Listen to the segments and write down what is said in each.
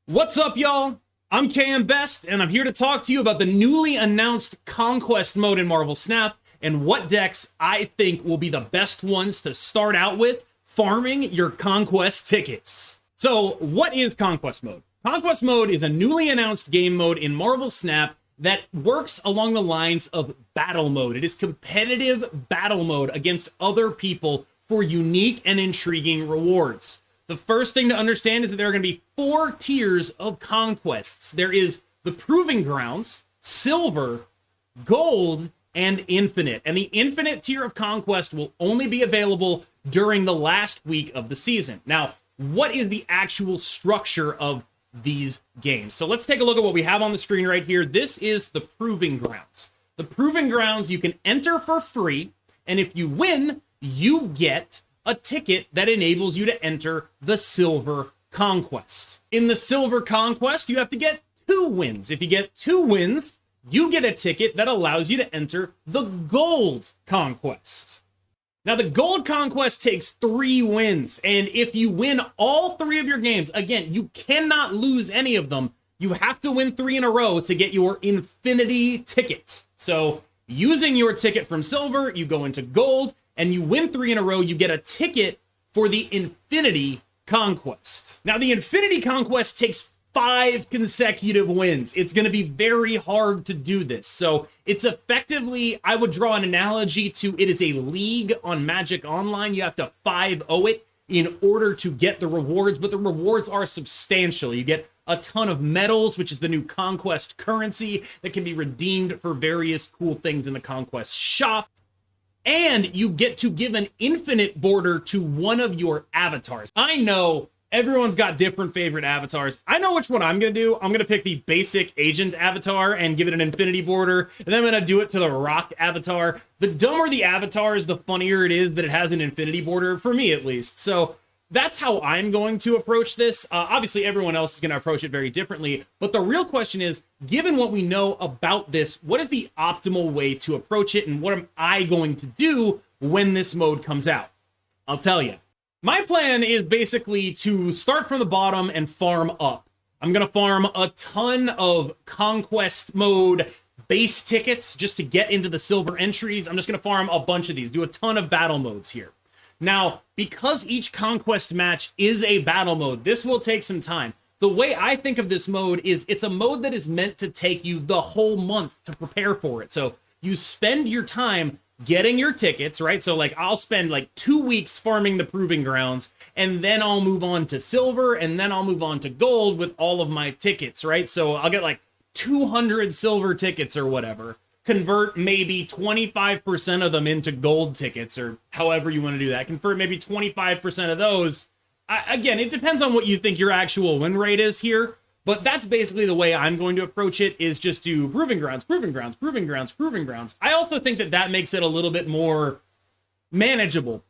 What's up, y'all? I'm KM Best, and I'm here to talk to you about the newly announced Conquest Mode in Marvel Snap and what decks I think will be the best ones to start out with farming your Conquest tickets. So, what is Conquest Mode? Conquest Mode is a newly announced game mode in Marvel Snap that works along the lines of battle mode. It is competitive battle mode against other people for unique and intriguing rewards. The first thing to understand is that there are going to be 4 tiers of conquests. There is the Proving Grounds, Silver, Gold, and Infinite. And the Infinite tier of conquest will only be available during the last week of the season. Now, what is the actual structure of these games? So let's take a look at what we have on the screen right here. This is the Proving Grounds. The Proving Grounds you can enter for free, and if you win, you get a ticket that enables you to enter the Silver Conquest. In the Silver Conquest, you have to get 2 wins. If you get 2 wins, you get a ticket that allows you to enter the Gold Conquest. Now, the Gold Conquest takes 3 wins, and if you win all 3 of your games, again, you cannot lose any of them. You have to win 3 in a row to get your Infinity ticket. So, using your ticket from Silver, you go into Gold, and you win 3 in a row, you get a ticket for the Infinity Conquest. Now, the Infinity Conquest takes 5 consecutive wins. It's going to be very hard to do this. So it's effectively, I would draw an analogy to it is a league on Magic Online. You have to 5-0 it in order to get the rewards, but the rewards are substantial. You get a ton of medals, which is the new Conquest currency that can be redeemed for various cool things in the Conquest shop. And you get to give an infinite border to one of your avatars. I know everyone's got different favorite avatars. I know which one I'm going to do. I'm going to pick the basic agent avatar and give it an infinity border. And then I'm going to do it to the rock avatar. The dumber the avatars, the funnier it is that it has an infinity border, for me at least. So that's how I'm going to approach this. Obviously, everyone else is going to approach it very differently. But the real question is, given what we know about this, what is the optimal way to approach it? And what am I going to do when this mode comes out? I'll tell you. My plan is basically to start from the bottom and farm up. I'm going to farm a ton of Conquest Mode base tickets just to get into the silver entries. I'm just going to farm a bunch of these, do a ton of battle modes here. Now, because each conquest match is a battle mode, this will take some time. The way I think of this mode is it's a mode that is meant to take you the whole month to prepare for it. So you spend your time getting your tickets, right? So like I'll spend like 2 weeks farming the Proving Grounds, and then I'll move on to Silver, and then I'll move on to Gold with all of my tickets, right? So I'll get like 200 silver tickets or whatever. Convert maybe 25% of them into gold tickets, or however you want to do that. Convert maybe 25% of those. Again, it depends on what you think your actual win rate is here, but that's basically the way I'm going to approach it, is just do Proving Grounds, Proving Grounds, Proving Grounds, Proving Grounds. I also think that that makes it a little bit more manageable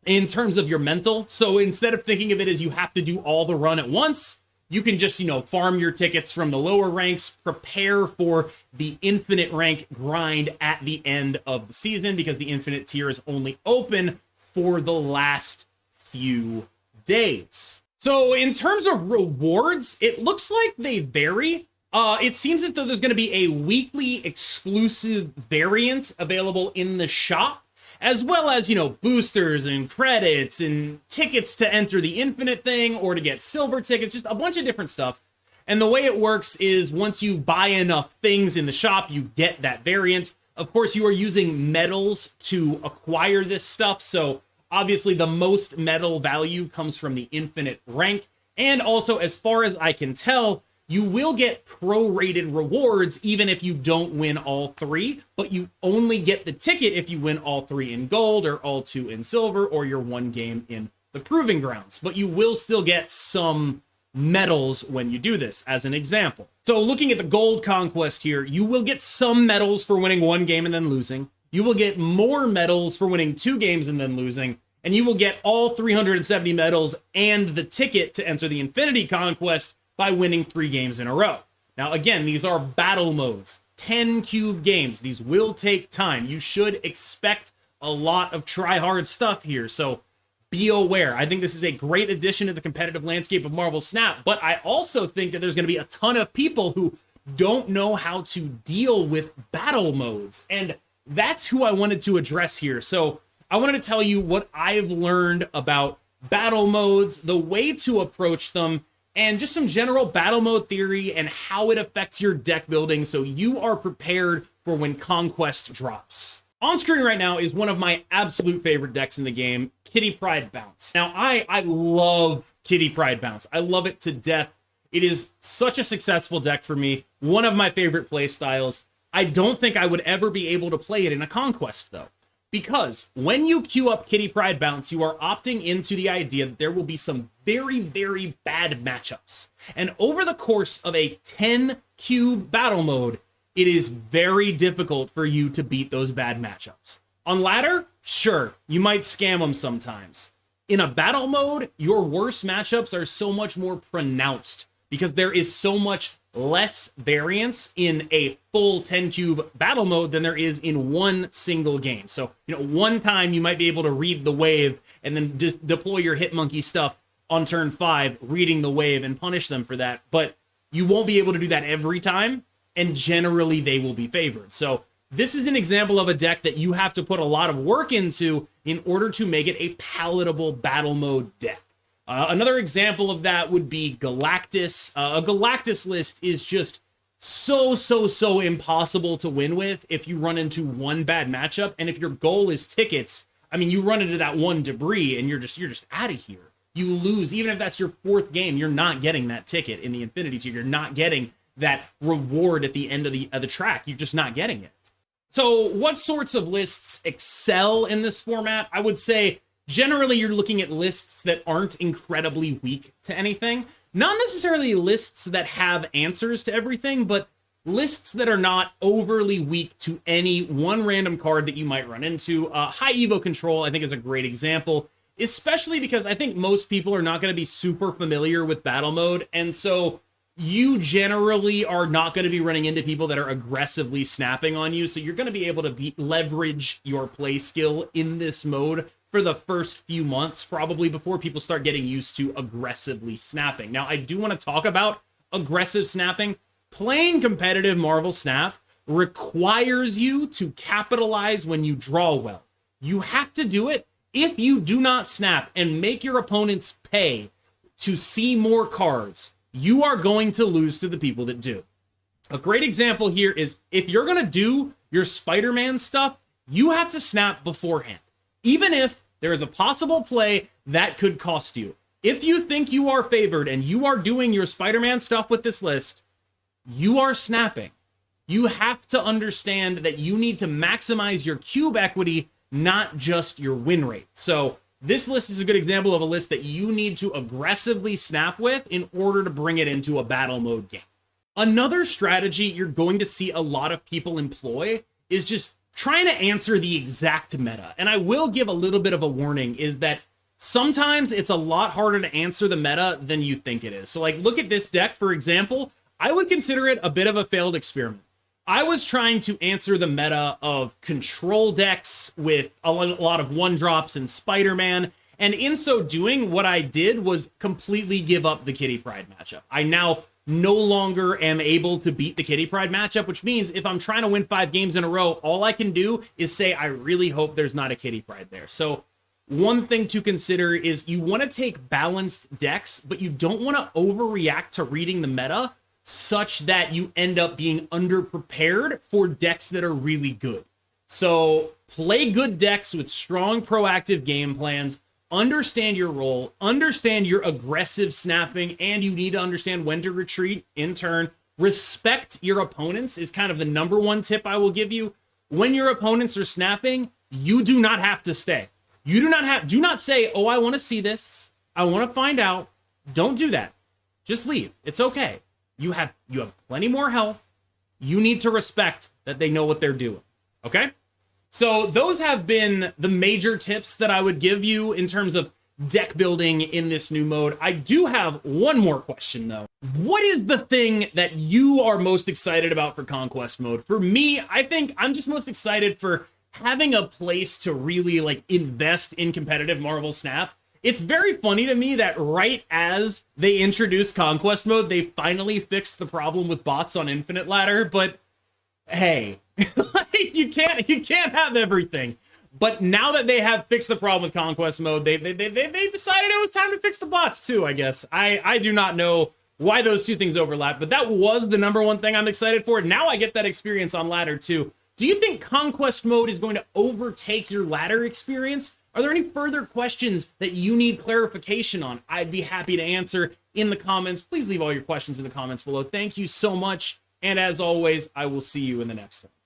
in terms of your mental. So instead of thinking of it as you have to do all the run at once, you can just, farm your tickets from the lower ranks, prepare for the infinite rank grind at the end of the season, because the infinite tier is only open for the last few days. So in terms of rewards, it looks like they vary. It seems as though there's going to be a weekly exclusive variant available in the shop, as well as, boosters and credits and tickets to enter the infinite thing or to get silver tickets, just a bunch of different stuff. And the way it works is once you buy enough things in the shop, you get that variant. Of course, you are using medals to acquire this stuff. So obviously the most medal value comes from the infinite rank. And also, as far as I can tell, you will get prorated rewards even if you don't win all 3, but you only get the ticket if you win all 3 in gold or all 2 in silver or your 1 game in the Proving Grounds. But you will still get some medals when you do this, as an example. So looking at the Gold Conquest here, you will get some medals for winning 1 game and then losing. You will get more medals for winning 2 games and then losing. And you will get all 370 medals and the ticket to enter the Infinity Conquest by winning 3 games in a row. Now, again, these are battle modes, 10 cube games. These will take time. You should expect a lot of try-hard stuff here. So be aware. I think this is a great addition to the competitive landscape of Marvel Snap, but I also think that there's going to be a ton of people who don't know how to deal with battle modes, and that's who I wanted to address here. So I wanted to tell you what I've learned about battle modes, the way to approach them, and just some general battle mode theory and how it affects your deck building so you are prepared for when Conquest drops. On screen right now is one of my absolute favorite decks in the game, Kitty Pryde Bounce. Now, I love Kitty Pryde Bounce. I love it to death. It is such a successful deck for me, one of my favorite play styles. I don't think I would ever be able to play it in a Conquest, though, because when you queue up Kitty Pryde Bounce, you are opting into the idea that there will be some very, very bad matchups. And over the course of a 10-cube battle mode, it is very difficult for you to beat those bad matchups. On ladder, sure, you might scam them sometimes. In a battle mode, your worst matchups are so much more pronounced because there is so much less variance in a full 10-cube battle mode than there is in one single game. So, one time you might be able to read the wave and then just deploy your Hitmonkey stuff on turn 5, reading the wave and punish them for that. But you won't be able to do that every time, and generally they will be favored. So this is an example of a deck that you have to put a lot of work into in order to make it a palatable battle mode deck. Another example of that would be Galactus. A Galactus list is just so impossible to win with if you run into one bad matchup. And if your goal is tickets, I mean, you run into that one debris and you're just out of here. You lose, even if that's your 4th game, you're not getting that ticket in the Infinity Tier. You're not getting that reward at the end of the track. You're just not getting it. So what sorts of lists excel in this format? I would say generally you're looking at lists that aren't incredibly weak to anything. Not necessarily lists that have answers to everything, but lists that are not overly weak to any one random card that you might run into. High Evo Control, I think, is a great example, especially because I think most people are not going to be super familiar with battle mode, and so you generally are not going to be running into people that are aggressively snapping on you, so you're going to be able to leverage your play skill in this mode for the first few months, probably before people start getting used to aggressively snapping. Now, I do want to talk about aggressive snapping. Playing competitive Marvel Snap requires you to capitalize when you draw well. You have to do it. If you do not snap and make your opponents pay to see more cards, you are going to lose to the people that do. A great example here is if you're going to do your Spider-Man stuff, you have to snap beforehand. Even if there is a possible play that could cost you. If you think you are favored and you are doing your Spider-Man stuff with this list, you are snapping. You have to understand that you need to maximize your cube equity, not just your win rate. So this list is a good example of a list that you need to aggressively snap with in order to bring it into a battle mode game. Another strategy you're going to see a lot of people employ is just trying to answer the exact meta. And I will give a little bit of a warning, is that sometimes it's a lot harder to answer the meta than you think it is. So like, look at this deck, for example. I would consider it a bit of a failed experiment. I was trying to answer the meta of control decks with a lot of 1-drops and Spider-Man, and in so doing, what I did was completely give up the Kitty Pryde matchup. I now no longer am able to beat the Kitty Pryde matchup, which means if I'm trying to win 5 games in a row, all I can do is say, I really hope there's not a Kitty Pryde there. So one thing to consider is you want to take balanced decks, but you don't want to overreact to reading the meta such that you end up being underprepared for decks that are really good. So play good decks with strong proactive game plans, understand your role, understand your aggressive snapping, and you need to understand when to retreat in turn. Respect your opponents is kind of the number one tip I will give you. When your opponents are snapping, you do not have to stay. Do not say, oh, I want to see this. I want to find out. Don't do that. Just leave. It's okay. You have plenty more health. You need to respect that they know what they're doing. Okay? So those have been the major tips that I would give you in terms of deck building in this new mode. I do have one more question though. What is the thing that you are most excited about for Conquest Mode? For me, I think I'm just most excited for having a place to really like invest in competitive Marvel Snap It's very funny to me that right as they introduced Conquest Mode, they finally fixed the problem with bots on Infinite Ladder, but hey, you can't have everything. But now that they have fixed the problem with Conquest Mode, they decided it was time to fix the bots too, I guess. I do not know why those two things overlap, but that was the number one thing I'm excited for. Now I get that experience on Ladder too. Do you think Conquest Mode is going to overtake your Ladder experience? Are there any further questions that you need clarification on? I'd be happy to answer in the comments. Please leave all your questions in the comments below. Thank you so much. And as always, I will see you in the next one.